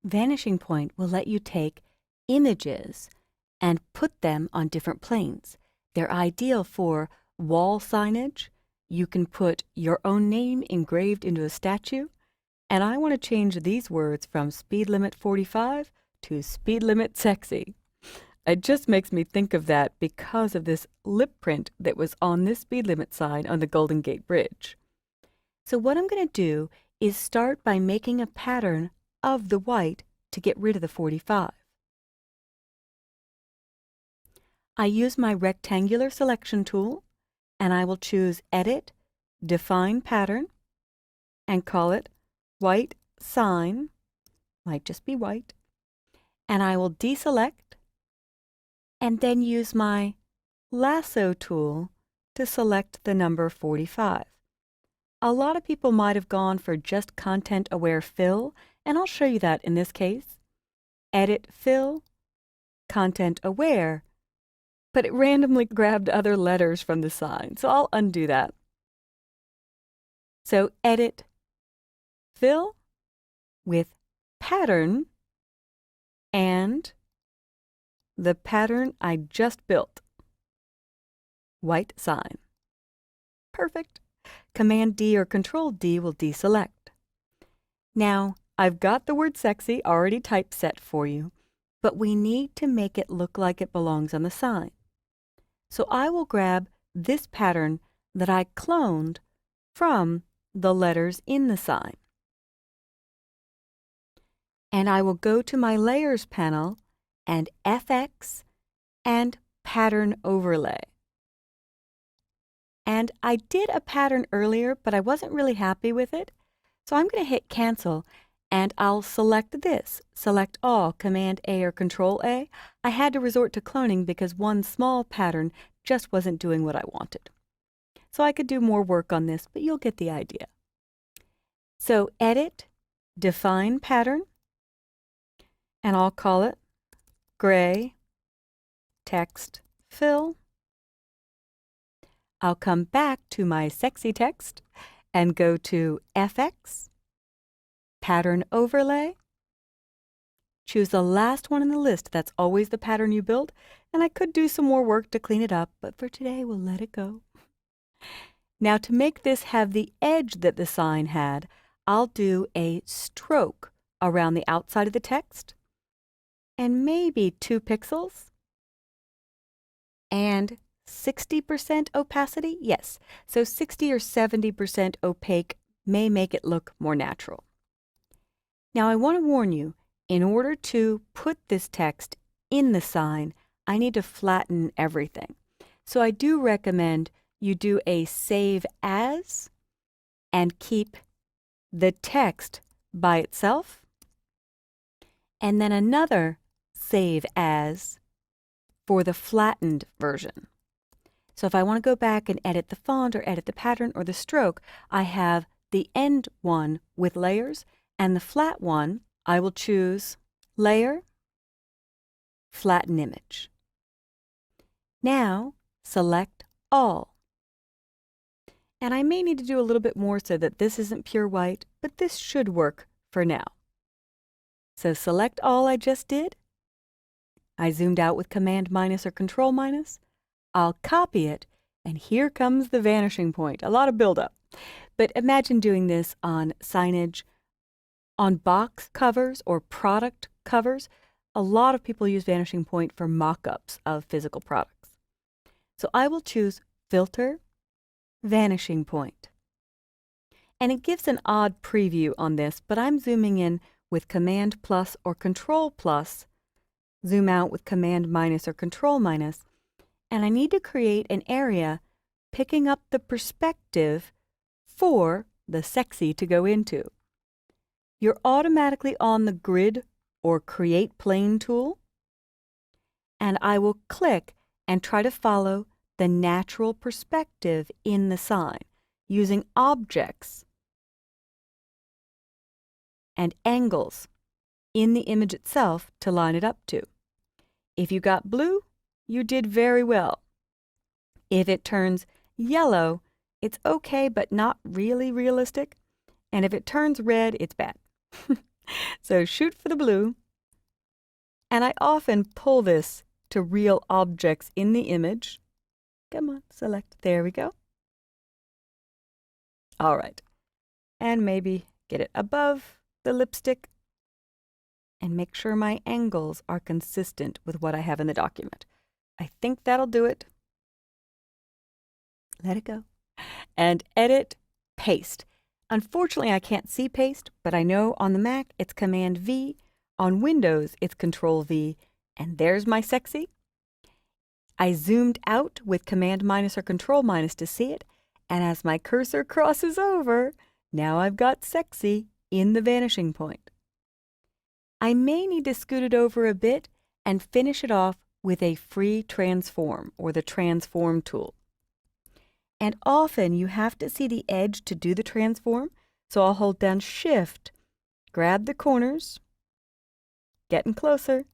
Vanishing Point will let you take images and put them on different planes. They're ideal for wall signage. You can put your own name engraved into a statue. And I want to change these words from speed limit 45 to speed limit sexy. It just makes me think of that because of this lip print that was on this speed limit sign on the Golden Gate Bridge. So what I'm going to do is start by making a pattern of the white to get rid of the 45. I use my rectangular selection tool, and I will choose Edit, Define Pattern, and call it White Sign, might just be white, and I will deselect, and then use my lasso tool to select the number 45. A lot of people might have gone for just content-aware fill, and I'll show you that in this case. Edit Fill, Content-Aware, but it randomly grabbed other letters from the sign, so I'll undo that. So Edit Fill with Pattern and the pattern I just built. White sign. Perfect. Command D or Control D will deselect. Now, I've got the word sexy already typeset for you, but we need to make it look like it belongs on the sign. So I will grab this pattern that I cloned from the letters in the sign. And I will go to my Layers panel and FX and Pattern Overlay. And I did a pattern earlier, but I wasn't really happy with it. So I'm going to hit Cancel, and I'll select this. Select All, Command A or Control A. I had to resort to cloning because one small pattern just wasn't doing what I wanted. So I could do more work on this, but you'll get the idea. So Edit, Define Pattern, and I'll call it Gray Text Fill. I'll come back to my sexy text and go to FX, Pattern Overlay, choose the last one in the list. That's always the pattern you build, and I could do some more work to clean it up, but for today we'll let it go. Now to make this have the edge that the sign had, I'll do a stroke around the outside of the text, and maybe 2 pixels, and 60% opacity? Yes, so 60 or 70% opaque may make it look more natural. Now I want to warn you, in order to put this text in the sign, I need to flatten everything. So I do recommend you do a Save As and keep the text by itself, and then another Save As for the flattened version. So if I want to go back and edit the font or edit the pattern or the stroke, I have the end one with layers, and the flat one, I will choose Layer, Flatten Image. Now, select All. And I may need to do a little bit more so that this isn't pure white, but this should work for now. So select All I just did. I zoomed out with Command minus or Control minus. I'll copy it, and here comes the vanishing point. A lot of buildup. But imagine doing this on signage, on box covers or product covers. A lot of people use Vanishing Point for mock-ups of physical products. So I will choose Filter, Vanishing Point. And it gives an odd preview on this, but I'm zooming in with Command plus or Control plus, zoom out with Command minus or Control minus, and I need to create an area picking up the perspective for the sexy to go into. You're automatically on the Grid or Create Plane tool, and I will click and try to follow the natural perspective in the sign using objects and angles in the image itself to line it up to. If you got blue, you did very well. If it turns yellow, it's okay but not really realistic. And if it turns red, it's bad. So shoot for the blue. And I often pull this to real objects in the image. Come on, select. There we go. All right. And maybe get it above the lipstick and make sure my angles are consistent with what I have in the document. I think that'll do it. Let it go. And edit, paste. Unfortunately, I can't see paste, but I know on the Mac it's Command V. On Windows, it's Control V. And there's my sexy. I zoomed out with Command minus or Control minus to see it. And as my cursor crosses over, now I've got sexy in the vanishing point. I may need to scoot it over a bit and finish it off with a free transform or the transform tool. And often you have to see the edge to do the transform, so I'll hold down Shift, grab the corners, getting closer,